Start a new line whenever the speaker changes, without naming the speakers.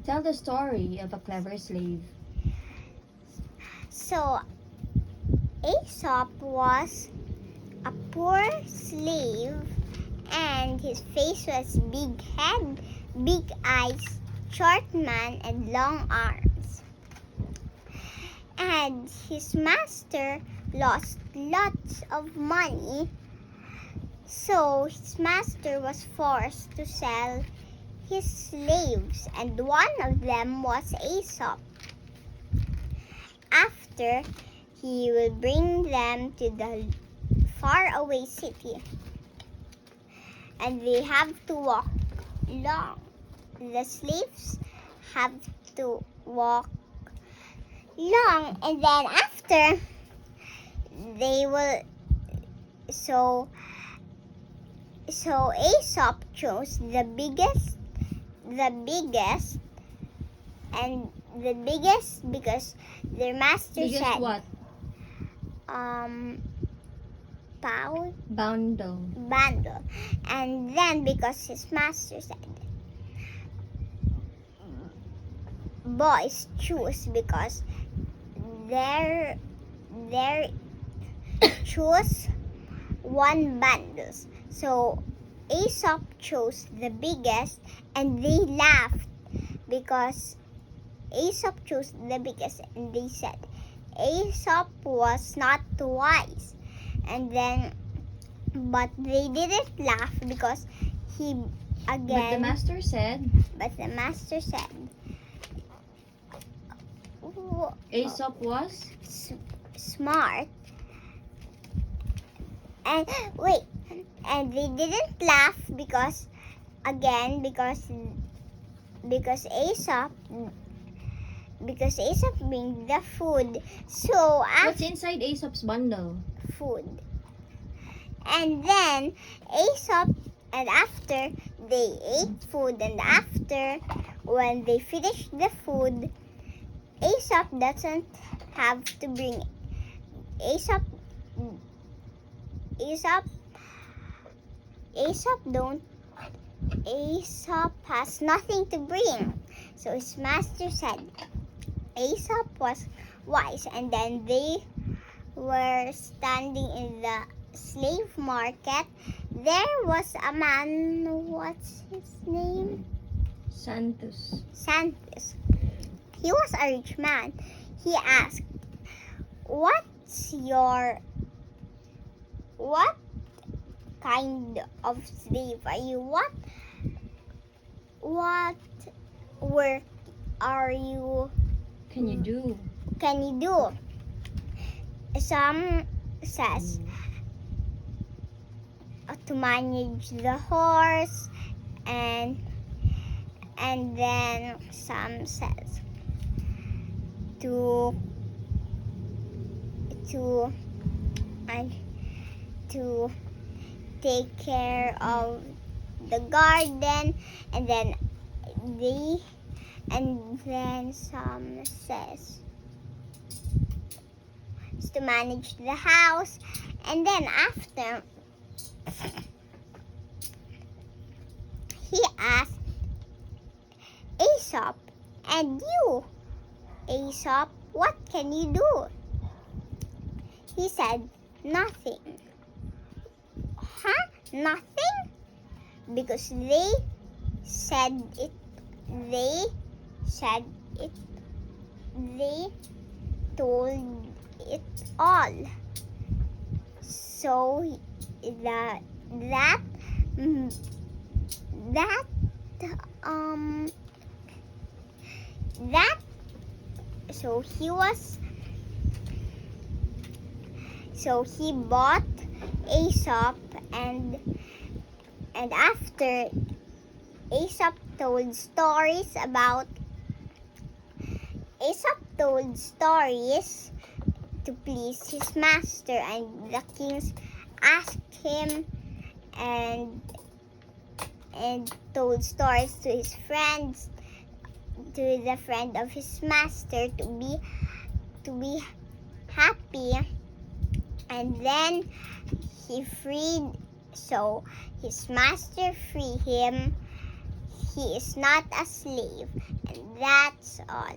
Tell the story of a clever slave.
So Aesop was a poor slave, and his face was big head, big eyes, short man, and long arms. And his master lost lots of money, so his master was forced to sell his slaves, and one of them was Aesop. After, he will bring them to the faraway city, and they have to walk long. The slaves have to walk long, and then after, they will. So Aesop chose the biggest, and the biggest because their master
Biggest
said,
what?
pound
Bundle.
and then because his master said, boys choose, because their choose one bundles. So Aesop chose the biggest, and they laughed because Aesop chose the biggest, and they said Aesop was not wise. And then, but they didn't laugh because he again.
But the master said Aesop was
smart. And wait, and they didn't laugh because again because Aesop bring the food. So
what's inside Aesop's bundle?
food. And then Aesop, and after they ate food, and after when they finished the food, Aesop doesn't have to bring. Aesop has nothing to bring. So his master said Aesop was wise. And then they were standing in the slave market. There was a man, what's his name?
Santos.
He was a rich man. He asked, what kind of slave are you? What work are you?
Can you do?
Some says to manage the horse, and then some says to take care of the garden, and then some says to manage the house. And then after, he asked Aesop, and you, Aesop, what can you do? He said, nothing. Huh? Nothing? Because they said it. They told it all. So so he bought Aesop, and after Aesop told stories to please his master, and the kings asked him and told stories to his friends, to the friend of his master, to be happy. And then he freed, so his master freed him. he is not a slave. And that's all.